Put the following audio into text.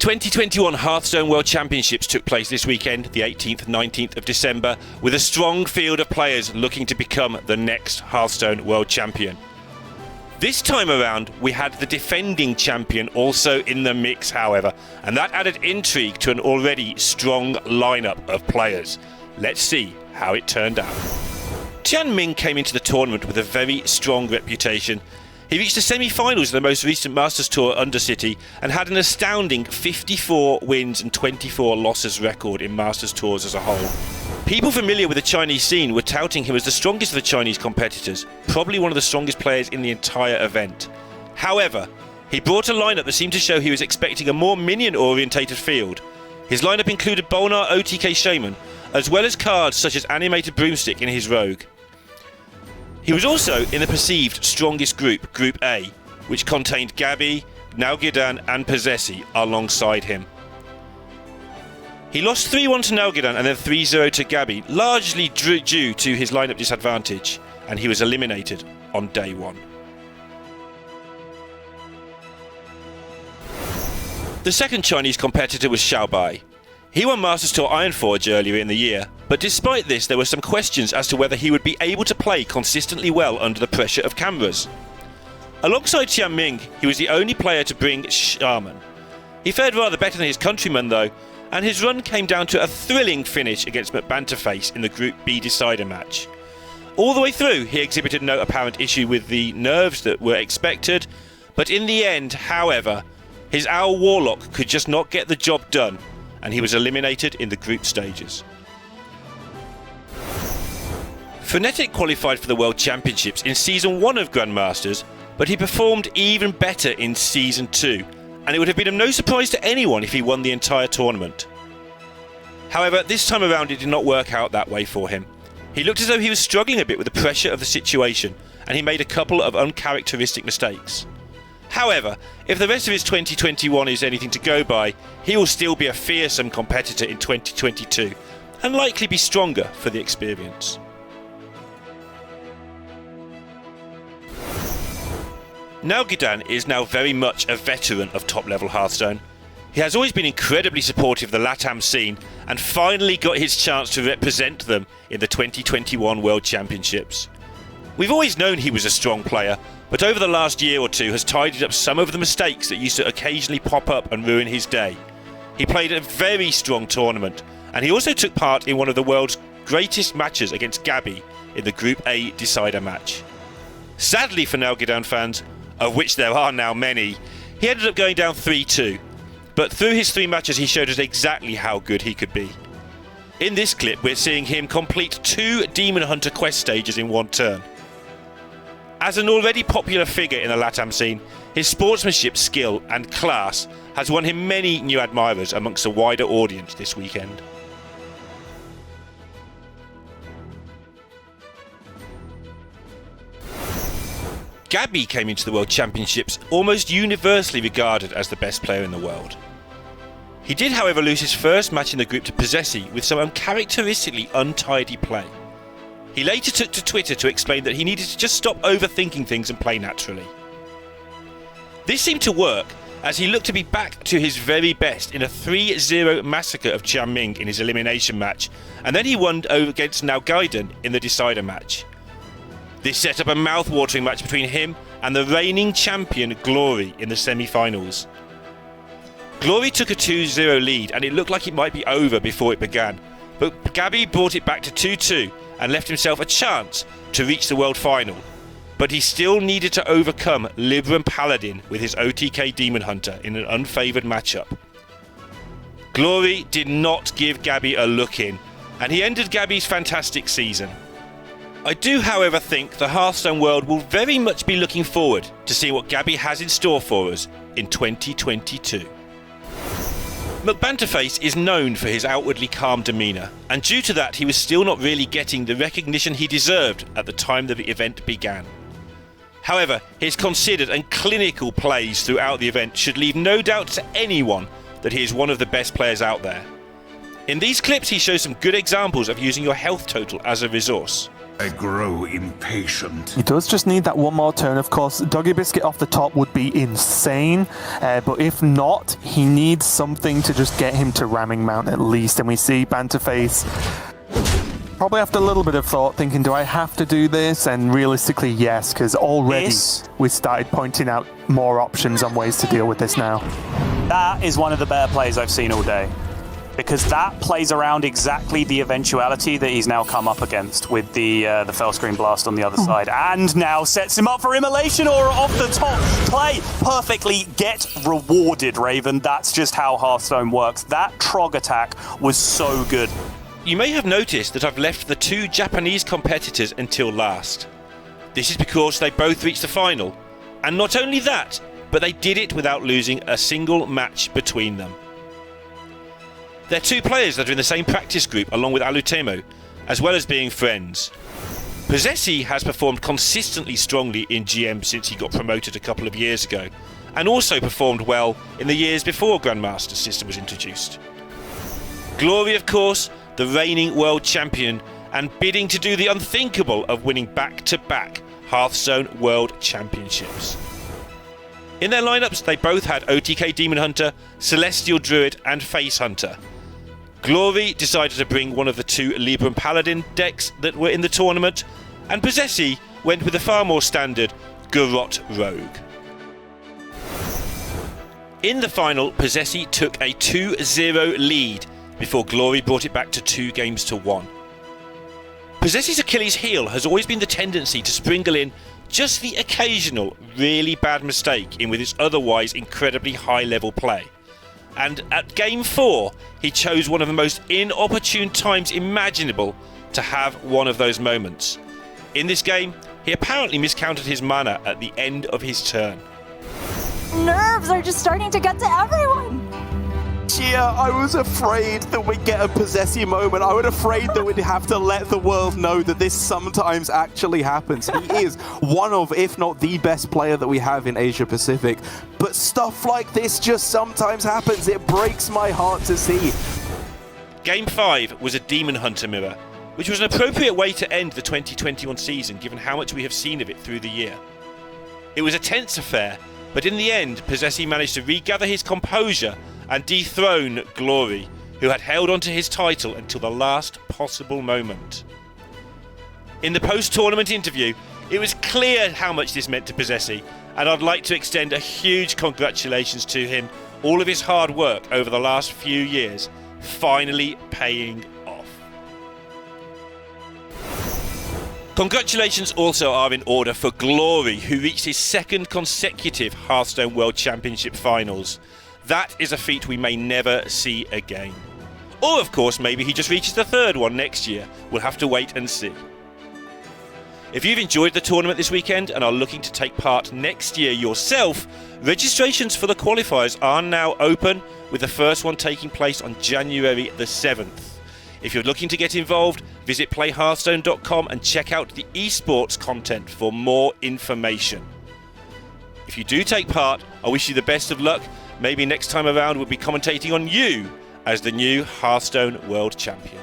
2021 Hearthstone World Championships took place this weekend, the 18th and 19th of December, with a strong field of players looking to become the next Hearthstone World Champion. This time around, we had the defending champion also in the mix, however, and that added intrigue to an already strong lineup of players. Let's see how it turned out. Tian Ming came into the tournament with a very strong reputation. He reached the semi-finals of the most recent Masters Tour Undercity and had an astounding 54 wins and 24 losses record in Masters Tours as a whole. People familiar with the Chinese scene were touting him as the strongest of the Chinese competitors, probably one of the strongest players in the entire event. However, he brought a lineup that seemed to show he was expecting a more minion-orientated field. His lineup included Bolnar OTK Shaman, as well as cards such as Animated Broomstick in his Rogue. He was also in the perceived strongest group, Group A, which contained Gabby, NowGuiden and Possessi alongside him. He lost 3-1 to NowGuiden and then 3-0 to Gabby, largely due to his lineup disadvantage, and he was eliminated on day one. The second Chinese competitor was Xiaobai. He won Masters Tour Ironforge earlier in the year, but despite this there were some questions as to whether he would be able to play consistently well under the pressure of cameras. Alongside Tian Ming, he was the only player to bring Shaman. He fared rather better than his countrymen though, and his run came down to a thrilling finish against McBanterface in the Group B decider match. All the way through he exhibited no apparent issue with the nerves that were expected, but in the end, however, his Owl Warlock could just not get the job done, and he was eliminated in the group stages. Phonetic qualified for the World Championships in Season 1 of Grandmasters, but he performed even better in Season 2, and it would have been of no surprise to anyone if he won the entire tournament. However, this time around it did not work out that way for him. He looked as though he was struggling a bit with the pressure of the situation, and he made a couple of uncharacteristic mistakes. However, if the rest of his 2021 is anything to go by, he will still be a fearsome competitor in 2022, and likely be stronger for the experience. NowGuiden is now very much a veteran of top-level Hearthstone. He has always been incredibly supportive of the LATAM scene, and finally got his chance to represent them in the 2021 World Championships. We've always known he was a strong player, but over the last year or two has tidied up some of the mistakes that used to occasionally pop up and ruin his day. He played a very strong tournament, and he also took part in one of the world's greatest matches against Gabby in the Group A decider match. Sadly for NowGuiden fans, of which there are now many, he ended up going down 3-2, but through his 3 matches he showed us exactly how good he could be. In this clip we're seeing him complete 2 Demon Hunter quest stages in one turn. As an already popular figure in the LATAM scene, his sportsmanship, skill and class has won him many new admirers amongst a wider audience this weekend. Gabby came into the World Championships almost universally regarded as the best player in the world. He did however lose his first match in the group to Possessi with some uncharacteristically untidy play. He later took to Twitter to explain that he needed to just stop overthinking things and play naturally. This seemed to work, as he looked to be back to his very best in a 3-0 massacre of Tian Ming in his elimination match, and then he won over against NowGuiden in the decider match. This set up a mouth-watering match between him and the reigning champion Glory in the semi-finals. Glory took a 2-0 lead and it looked like it might be over before it began, but Gabby brought it back to 2-2 and left himself a chance to reach the world final, but he still needed to overcome Libram Paladin with his OTK Demon Hunter in an unfavoured matchup. Glory did not give Gabby a look in, and he ended Gabby's fantastic season. I do however think the Hearthstone world will very much be looking forward to seeing what Gabby has in store for us in 2022. McBanterface is known for his outwardly calm demeanour, and due to that he was still not really getting the recognition he deserved at the time that the event began. However, his considered and clinical plays throughout the event should leave no doubt to anyone that he is one of the best players out there. In these clips he shows some good examples of using your health total as a resource. I grow impatient. He does just need that one more turn. Of course, Doggy Biscuit off the top would be insane, but if not, he needs something to just get him to Ramming Mount at least. And we see Banterface probably after a little bit of thought thinking, do I have to do this? And realistically, yes, because already we started pointing out more options on ways to deal with this now. That is one of the better plays I've seen all day, because that plays around exactly the eventuality that he's now come up against with the Fell Screen Blast on the other side, and now sets him up for Immolation or off the top. Play perfectly, get rewarded, Raven. That's just how Hearthstone works. That Trog attack was so good. You may have noticed that I've left the two Japanese competitors until last. This is because they both reached the final, and not only that, but they did it without losing a single match between them. They're two players that are in the same practice group along with Alutemo, as well as being friends. Possessi has performed consistently strongly in GM since he got promoted a couple of years ago, and also performed well in the years before Grandmaster system was introduced. Glory, of course, the reigning world champion, and bidding to do the unthinkable of winning back-to-back Hearthstone World Championships. In their lineups, they both had OTK Demon Hunter, Celestial Druid, and Face Hunter. Glory decided to bring one of the two Libram Paladin decks that were in the tournament, and Possessi went with the far more standard Garrote Rogue. In the final, Possessi took a 2-0 lead before Glory brought it back to 2-1. Possessi's Achilles heel has always been the tendency to sprinkle in just the occasional really bad mistake in with his otherwise incredibly high level play. And at Game 4, he chose one of the most inopportune times imaginable to have one of those moments. In this game, he apparently miscounted his mana at the end of his turn. Nerves are just starting to get to everyone. Yeah, I was afraid that we'd get a Possessi moment. I was afraid that we'd have to let the world know that this sometimes actually happens. He is one of, if not the best player that we have in Asia Pacific. But stuff like this just sometimes happens. It breaks my heart to see. Game 5 was a Demon Hunter mirror, which was an appropriate way to end the 2021 season given how much we have seen of it through the year. It was a tense affair, but in the end, Possessi managed to regather his composure and dethrone Glory, who had held onto his title until the last possible moment. In the post-tournament interview, it was clear how much this meant to Possessi, and I'd like to extend a huge congratulations to him, all of his hard work over the last few years finally paying off. Congratulations also are in order for Glory, who reached his second consecutive Hearthstone World Championship finals. That is a feat we may never see again. Or of course, maybe he just reaches the third one next year. We'll have to wait and see. If you've enjoyed the tournament this weekend and are looking to take part next year yourself, registrations for the qualifiers are now open, with the first one taking place on January the 7th. If you're looking to get involved, visit playhearthstone.com and check out the esports content for more information. If you do take part, I wish you the best of luck. Maybe next time around we'll be commentating on you as the new Hearthstone World Champion.